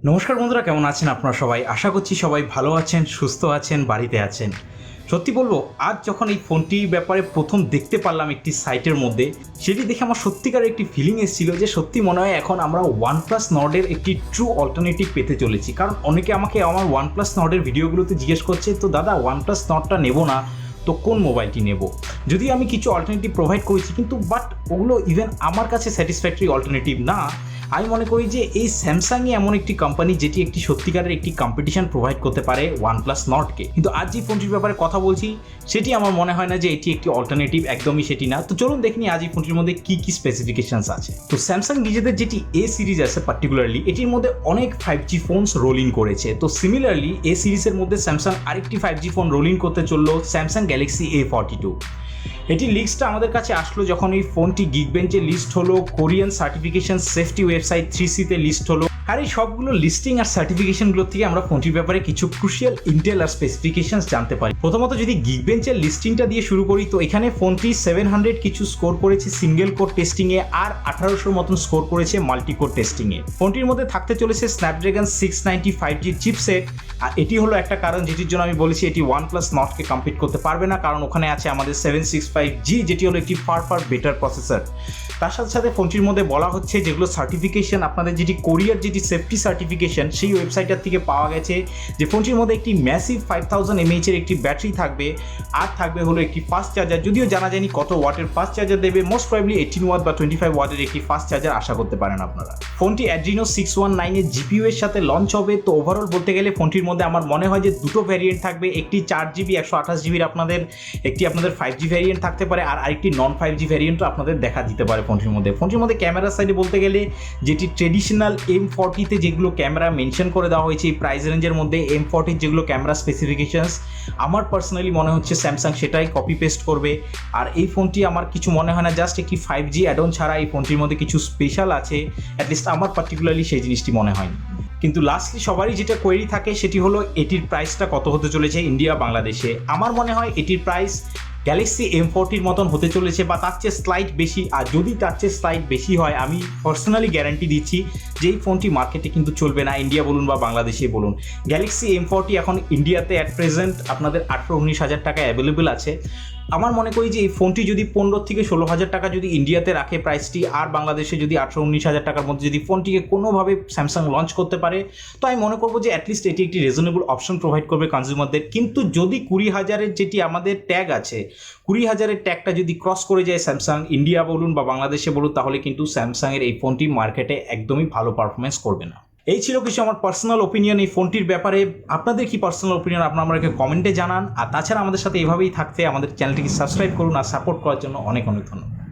নমস্কার বন্ধুরা, কেমন আছেন আপনারা সবাই? আশা করছি সবাই ভালো আছেন, সুস্থ আছেন, বাড়িতে আছেন। সত্যি বলবো, আজ যখন এই ফোনটির ব্যাপারে প্রথম দেখতে পারলাম একটি সাইটের মধ্যে, সেটি দেখে আমার সত্যিকার একটি ফিলিং এসেছিল যে সত্যি মনে হয় এখন আমরা OnePlus নর্ডের একটি ট্রু অল্টারনেটিভ পেতে চলেছি। কারণ অনেকে আমাকে আমার OnePlus নর্ডের ভিডিওগুলোতে জিজ্ঞেস করছে, তো দাদা OnePlus নর্ডটা নেবো না তো কোন মোবাইলটি নেব? যদি আমি কিছু অল্টারনেটিভ প্রোভাইড করেছি, কিন্তু বাট ওগুলো ইভেন আমার কাছে স্যাটিসফ্যাক্টরি অল্টারনেটিভ না। আমি মনে করি যে এই স্যামসাংই এমন একটি কোম্পানি যেটি একটি সত্যিকারের একটি কম্পিটিশন প্রোভাইড করতে পারে OnePlus নর্ডকে। কিন্তু আজ যে ফোনটির ব্যাপারে কথা বলছি সেটি আমার মনে হয় না যে এটি একটি অল্টারনেটিভ, একদমই সেটি না। তো চলুন দেখে নিই আজ এই ফোনটির মধ্যে কী কী স্পেসিফিকেশনস আছে। তো স্যামসাং নিজেদের যেটি এ সিরিজ আছে পার্টিকুলারলি, এটির মধ্যে অনেক 5G ফোনস রোলিং করেছে। তো সিমিলারলি এ সিরিজের মধ্যে স্যামসাং আরেকটি 5G ফোন রোলিং করতে চললো, স্যামসাং গ্যালাক্সি A42। এটি লিস্টটা আমাদের কাছে আসলো যখন এই ফোনটি গিগবেঞ্চে লিস্ট হলো, কোরিয়ান সার্টিফিকেশন সেফটি ওয়েবসাইট 3C-তে লিস্ট হলো। আর এই সবগুলো লিস্টিং আর সার্টিফিকেশনগুলো থেকে আমরা ফোনটির ব্যাপারে কিছু ক্রুশিয়াল ইন্টেল আর স্পেসিফিকেশনস জানতে পারি। প্রথমত যদি গিগবেঞ্চের লিস্টিংটা দিয়ে শুরু করি, তো এখানে ফোনটি 700 কিছু স্কোর করেছে সিঙ্গেল কোর টেস্টিংয়ে, আর 1800 মতন স্কোর করেছে মাল্টি কোর টেস্টিংয়ে। ফোনটির মধ্যে থাকতে চলেছে স্ন্যাপড্রাগন 690 5G চিপসেট। আর এটি হলো একটা কারণ যেটির জন্য আমি বলেছি এটি OnePlus নর্ডকে কম্পিট করতে পারবে না, কারণ ওখানে আছে আমাদের 765G, যেটি হলো একটি ফার বেটার প্রসেসর। তার সাথে সাথে ফোনটির মধ্যে বলা হচ্ছে যেগুলো সার্টিফিকেশন, আপনাদের যেটি কোরিয়ার যেটি সেফটি সার্টিফিকেশন সেই ওয়েবসাইটার থেকে পাওয়া গেছে যে ফোনটির মধ্যে একটি ম্যাসিভ 5000 mAh এর একটি ব্যাটারি থাকবে, আর থাকবে হলো একটি ফাস্ট চার্জার। যদিও জানা যায়নি কত ওয়াটের ফাস্ট চার্জার দেবে, মোস্ট প্রবাবলি 18 ওয়াট বা 25 ওয়াটের একটি ফাস্ট চার্জার আশা করতে পারেন আপনারা। ফোনটি Adreno 619 এর GPU এর সাথে লঞ্চ হবে। তো ওভারঅল বলতে গেলে ফোনটির মধ্যে আমার মনে হয় যে দুটো ভ্যারিয়েন্ট থাকবে, একটি 4GB 128GB আপনাদের 5G ভ্যারিয়েন্ট থাকতে পারে, আর আরেকটি নন 5G ভ্যারিয়েন্টও আপনাদের দেখা দিতে পারে ফোনটির মধ্যে ক্যামেরার সাইডে বলতে গেলে যেটি ট্রেডিশনাল M40-তে যেগুলো ক্যামেরা মেনশন করে দেওয়া হয়েছে এই প্রাইস রেঞ্জের মধ্যে, M40 যেগুলো ক্যামেরা স্পেসিফিকেশনস, আমার পার্সোনালি মনে হচ্ছে স্যামসাং সেটাই কপি পেস্ট করবে। আর এই ফোনটি আমার কিছু মনে হয় না জাস্ট একটি 5G অ্যাড অন ছাড়া এই ফোনটির মধ্যে কিছু স্পেশাল আছে, অ্যাটলিস্ট আমার পার্টিকুলারলি সেই জিনিসটি মনে হয়নি। কিন্তু লাস্টলি সবারই যেটা কোয়েরি থাকে সেটি হলো এটির প্রাইসটা কত হতে চলেছে ইন্ডিয়া বাংলাদেশে। আমার মনে হয় এটির প্রাইস গ্যালাক্সি M40 মতন হতে চলেছে বা তার চেয়ে স্লাইট বেশি। আর যদি তার চেয়ে স্লাইট বেশি হয়, আমি পার্সোনালি গ্যারান্টি দিচ্ছি যে এই ফোনটি মার্কেটে কিন্তু চলবে না, ইন্ডিয়া বলুন বা বাংলাদেশে বলুন। গ্যালাক্সি M40 এখন ইন্ডিয়াতে অ্যাট প্রেজেন্ট আপনাদের 18-19 হাজার টাকায় অ্যাভেলেবেল আছে। আমার মনে করি যে এই ফোনটি যদি 15 থেকে 16 হাজার টাকা যদি ইন্ডিয়াতে রাখে প্রাইসটি, আর বাংলাদেশে যদি 18-19 হাজার টাকার মধ্যে যদি ফোনটিকে কোনোভাবে স্যামসাং লঞ্চ করতে পারে, তো আমি মনে করবো যে অ্যাটলিস্ট এটি একটি রিজনেবল অপশন প্রোভাইড করবে কনজিউমারদের। কিন্তু যদি 20,000-এর যেটি আমাদের ট্যাগ আছে, 20,000-এর ট্যাগটা যদি ক্রস করে যায় স্যামসাং ইন্ডিয়া বলুন বা বাংলাদেশে বলুন, তাহলে কিন্তু স্যামসাংয়ের এই ফোনটি মার্কেটে একদমই ভালো পারফরমেন্স করবে না। এই ছিল কিছু আমার পার্সোনাল ওপিনিয়ন এই ফোনটির ব্যাপারে। আপনাদের কি পার্সোনাল ওপিনিয়ন আপনারা আমাকে কমেন্টে জানান। আর তাছাড়া আমাদের সাথে এভাবেই থাকতে আমাদের চ্যানেলটিকে সাবস্ক্রাইব করুন, আর সাপোর্ট করার জন্য অনেক অনেক ধন্যবাদ।